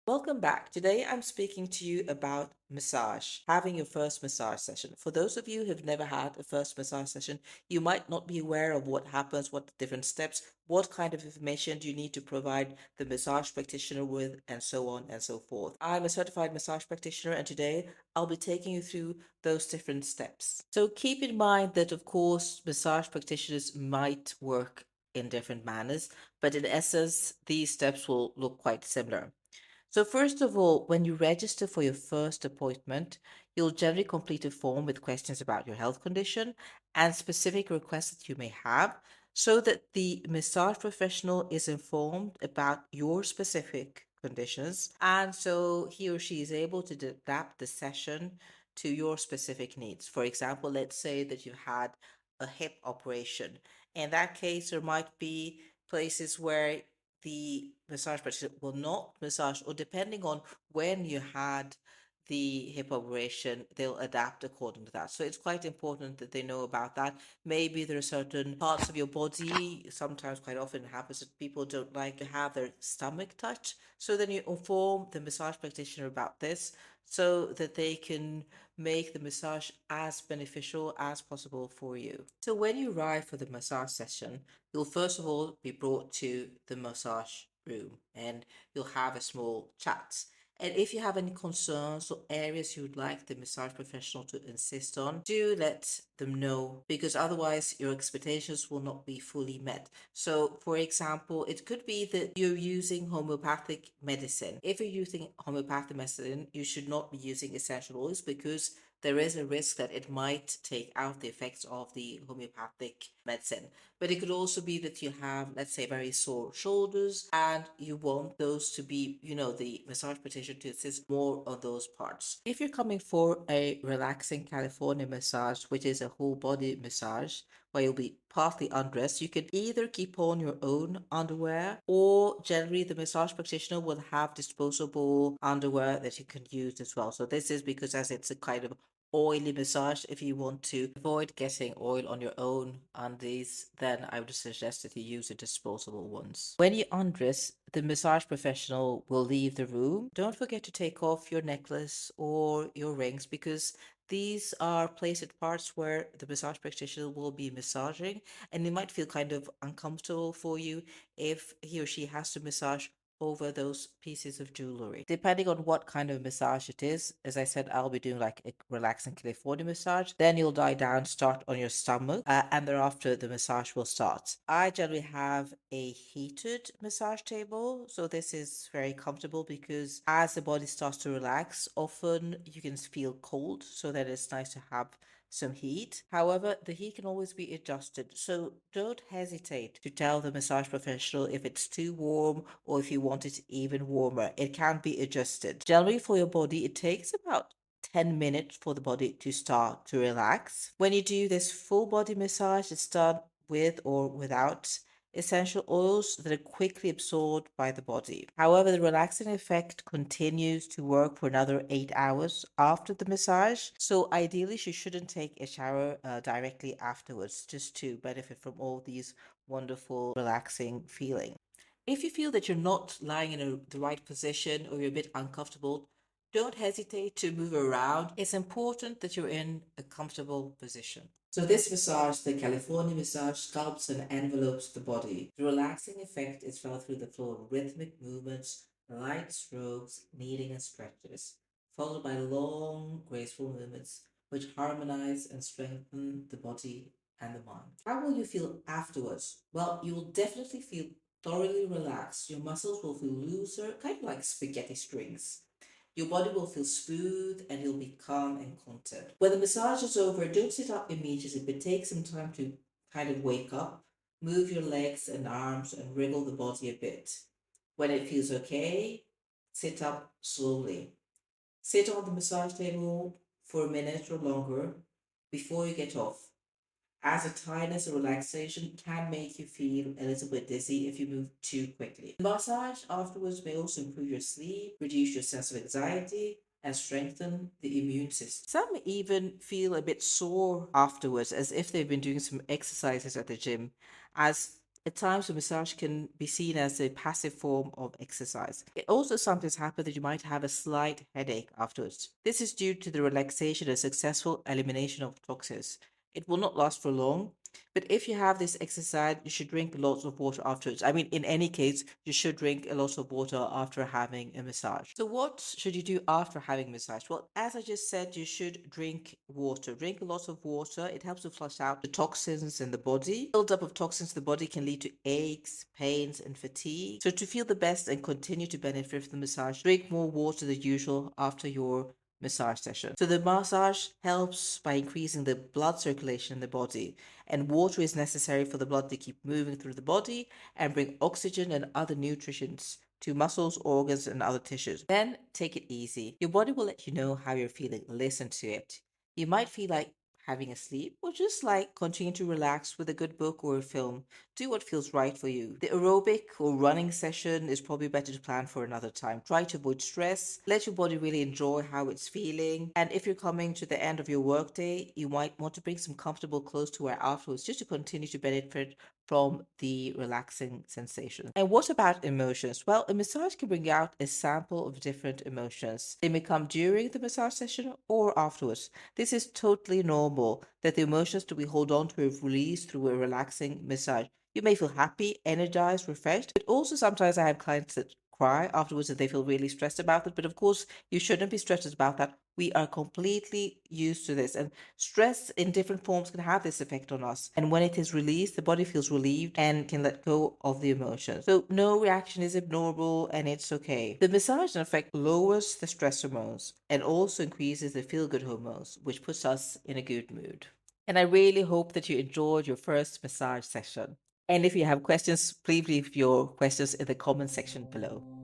Welcome back. Today I'm speaking to you about massage, having your first massage session. For those of you who've never had a first massage session, you might not be aware of what happens, what the different steps, what kind of information do you need to provide the massage practitioner with, and so on and so forth. I'm a certified massage practitioner, and today I'll be taking you through those different steps. So keep in mind that, of course, massage practitioners might work in different manners, but in essence, these steps will look quite similar. So first of all, when you register for your first appointment, you'll generally complete a form with questions about your health condition and specific requests that you may have so that the massage professional is informed about your specific conditions. And so he or she is able to adapt the session to your specific needs. For example, let's say that you had a hip operation. In that case, there might be places where the massage practitioner will not massage, or depending on when you had the hip operation, they'll adapt according to that. So it's quite important that they know about that. Maybe there are certain parts of your body, sometimes quite often it happens that people don't like to have their stomach touched. So then you inform the massage practitioner about this so that they can make the massage as beneficial as possible for you. So when you arrive for the massage session, you'll first of all be brought to the massage room and you'll have a small chat. And if you have any concerns or areas you would like the massage professional to insist on, do let them know because otherwise your expectations will not be fully met. So, for example, it could be that you're using homeopathic medicine. If you're using homeopathic medicine, you should not be using essential oils because there is a risk that it might take out the effects of the homeopathic medicine. But it could also be that you have, let's say, very sore shoulders and you want those to be, the massage practitioner to assist more on those parts. If you're coming for a relaxing Californian massage, which is a whole body massage, where you'll be partly undressed, you can either keep on your own underwear or generally the massage practitioner will have disposable underwear that you can use as well. So this is because as it's a kind of oily massage, if you want to avoid getting oil on your own undies, then I would suggest that you use the disposable ones. When you undress, the massage professional will leave the room. Don't forget to take off your necklace or your rings because these are placed parts where the massage practitioner will be massaging, and it might feel kind of uncomfortable for you if he or she has to massage over those pieces of jewelry. Depending on what kind of massage it is, as I said, I'll be doing like a relaxing California massage. Then you'll lie down, start on your stomach, and thereafter the massage will start. I generally have a heated massage table, so this is very comfortable because as the body starts to relax, often you can feel cold, so that it's nice to have some heat. However, the heat can always be adjusted, so don't hesitate to tell the massage professional if it's too warm or if you want it even warmer. It can be adjusted. Generally, for your body, it takes about 10 minutes for the body to start to relax. When you do this full body massage, it's done with or without essential oils that are quickly absorbed by the body. However, the relaxing effect continues to work for another 8 hours after the massage. So ideally, you shouldn't take a shower directly afterwards just to benefit from all these wonderful relaxing feelings. If you feel that you're not lying in the right position or you're a bit uncomfortable, don't hesitate to move around. It's important that you're in a comfortable position. So this massage, the California massage, sculpts and envelopes the body. The relaxing effect is felt through the flow of rhythmic movements, light strokes, kneading and stretches, followed by long, graceful movements which harmonize and strengthen the body and the mind. How will you feel afterwards? Well, you will definitely feel thoroughly relaxed. Your muscles will feel looser, kind of like spaghetti strings. Your body will feel smooth and you'll be calm and content. When the massage is over, don't sit up immediately, but take some time to kind of wake up, move your legs and arms, and wriggle the body a bit. When it feels okay, sit up slowly. Sit on the massage table for a minute or longer before you get off, as a tiredness or relaxation can make you feel a little bit dizzy if you move too quickly. The massage afterwards may also improve your sleep, reduce your sense of anxiety, and strengthen the immune system. Some even feel a bit sore afterwards, as if they've been doing some exercises at the gym, as At times, a massage can be seen as a passive form of exercise. It also sometimes happens that you might have a slight headache afterwards. This is due to the relaxation and successful elimination of toxins. It will not last for long, but if you have this exercise, you should drink lots of water afterwards. I mean, in any case, you should drink a lot of water after having a massage. So, what should you do after having a massage? Well, as I just said, you should drink water. Drink a lot of water. It helps to flush out the toxins in the body. Build-up of toxins in the body can lead to aches, pains, and fatigue. So, to feel the best and continue to benefit from the massage, drink more water than usual after your massage session. So the massage helps by increasing the blood circulation in the body, and water is necessary for the blood to keep moving through the body and bring oxygen and other nutrients to muscles, organs, and other tissues. Then take it easy. Your body will let you know how you're feeling. Listen to it. You might feel like having a sleep or just like continue to relax with a good book or a film. Do what feels right for you. The aerobic or running session is probably better to plan for another time. Try to avoid stress. Let your body really enjoy how it's feeling. And if you're coming to the end of your workday, you might want to bring some comfortable clothes to wear afterwards just to continue to benefit from the relaxing sensation. And what about emotions? Well, a massage can bring out a sample of different emotions. They may come during the massage session or afterwards. This is totally normal that the emotions that we hold on to are released through a relaxing massage. You may feel happy, energized, refreshed, but also sometimes I have clients that cry afterwards and they feel really stressed about it. But of course, you shouldn't be stressed about that. We are completely used to this, and stress in different forms can have this effect on us. And when it is released, the body feels relieved and can let go of the emotions. So no reaction is abnormal and it's okay. The massage, in effect, lowers the stress hormones and also increases the feel good hormones, which puts us in a good mood. And I really hope that you enjoyed your first massage session. And if you have questions, please leave your questions in the comment section below.